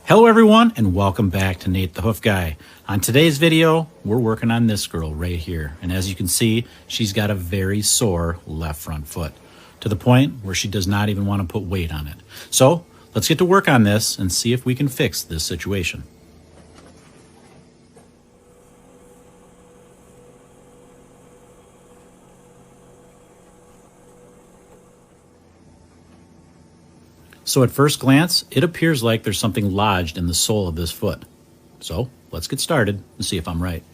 Hello everyone, and welcome back to Nate the Hoof Guy. On today's video, we're working on this girl right here. And as you can see, she's got a very sore left front foot, to the point where she does not even want to put weight on it. So let's get to work on this and see if we can fix this situation. So at first glance, it appears like there's something lodged in the sole of this foot. So let's get started and see if I'm right.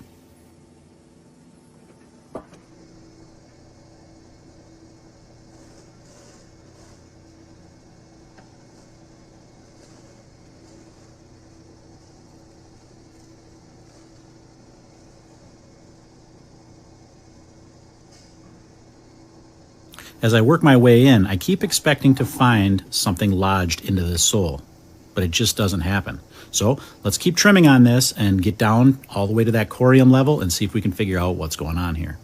As I work my way in, I keep expecting to find something lodged into this sole, but it just doesn't happen. So let's keep trimming on this and get down all the way to that corium level and see if we can figure out what's going on here.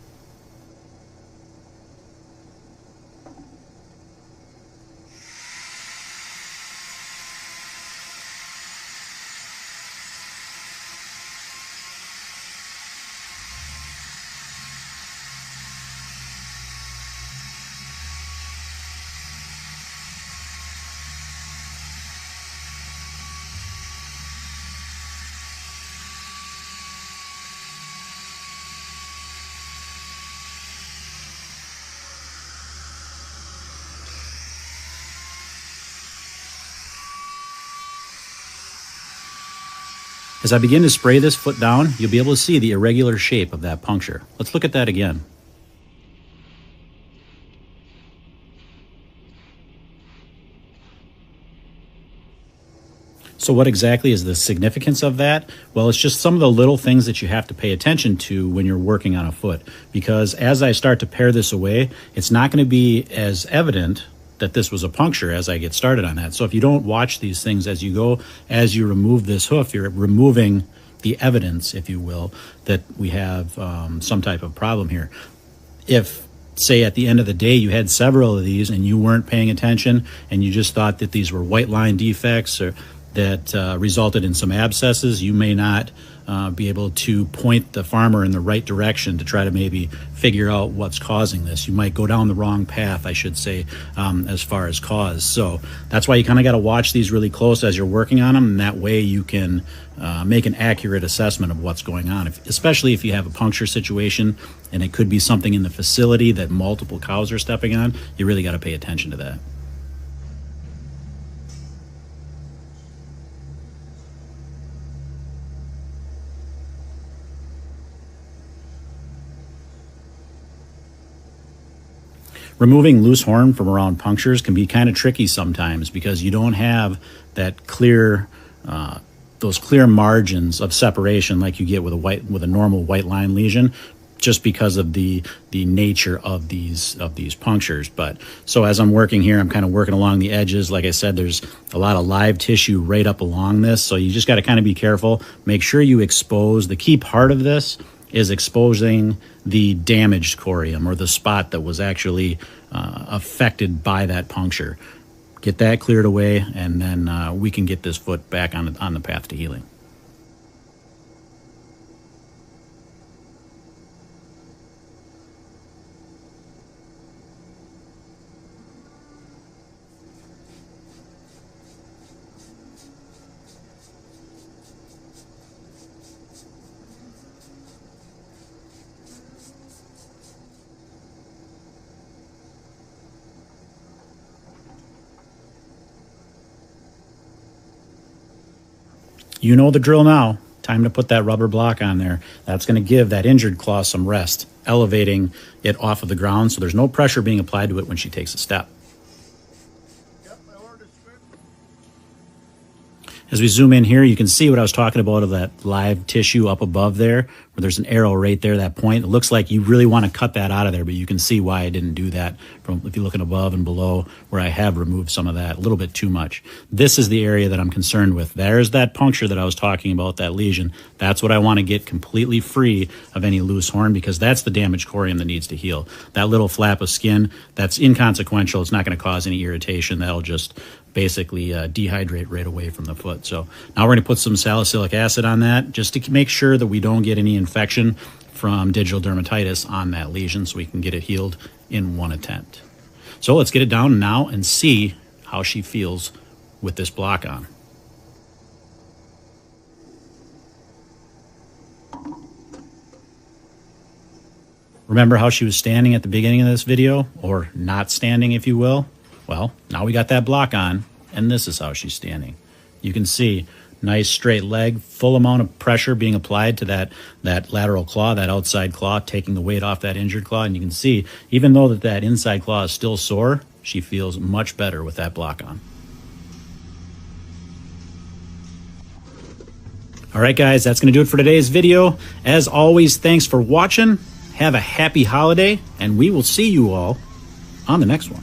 As I begin to spray this foot down, you'll be able to see the irregular shape of that puncture. Let's look at that again. So what exactly is the significance of that? Well, it's just some of the little things that you have to pay attention to when you're working on a foot. Because as I start to pare this away, it's not going to be as evident that this was a puncture as I get started on that. So if you don't watch these things as you go, as you remove this hoof, you're removing the evidence, if you will, that we have some type of problem here. If, say, at the end of the day you had several of these and you weren't paying attention and you just thought that these were white line defects or that resulted in some abscesses, you may not be able to point the farmer in the right direction to try to maybe figure out what's causing this. You might go down the wrong path, I should say, as far as cause. So that's why you kind of got to watch these really close as you're working on them, and that way you can make an accurate assessment of what's going on, especially if you have a puncture situation and it could be something in the facility that multiple cows are stepping on. You really got to pay attention to that. Removing loose horn from around punctures can be kind of tricky sometimes because you don't have that clear, those clear margins of separation like you get with a normal white line lesion, just because of the nature of these punctures. But so as I'm working here, I'm kind of working along the edges. Like I said, there's a lot of live tissue right up along this, so you just got to kind of be careful. Make sure you expose. The key part of this is exposing the damaged corium, or the spot that was actually affected by that puncture. Get that cleared away, and then we can get this foot back on the path to healing. You know the drill now. Time to put that rubber block on there. That's going to give that injured claw some rest, elevating it off of the ground so there's no pressure being applied to it when she takes a step. As we zoom in here, you can see what I was talking about of that live tissue up above there, where there's an arrow right there, that point. It looks like you really want to cut that out of there, but you can see why I didn't do that from if you're looking above and below, where I have removed some of that, a little bit too much. This is the area that I'm concerned with. There's that puncture that I was talking about, that lesion. That's what I want to get completely free of any loose horn, because that's the damaged corium that needs to heal. That little flap of skin, that's inconsequential. It's not going to cause any irritation. That'll just basically dehydrate right away from the foot. So now we're going to put some salicylic acid on that just to make sure that we don't get any infection from digital dermatitis on that lesion, so we can get it healed in one attempt. So let's get it down now and see how she feels with this block on. Remember how she was standing at the beginning of this video, or not standing, if you will? Well, now we got that block on, and this is how she's standing. You can see nice straight leg, full amount of pressure being applied to that lateral claw, that outside claw, taking the weight off that injured claw. And you can see, even though that inside claw is still sore, she feels much better with that block on. All right, guys, that's going to do it for today's video. As always, thanks for watching. Have a happy holiday, and we will see you all on the next one.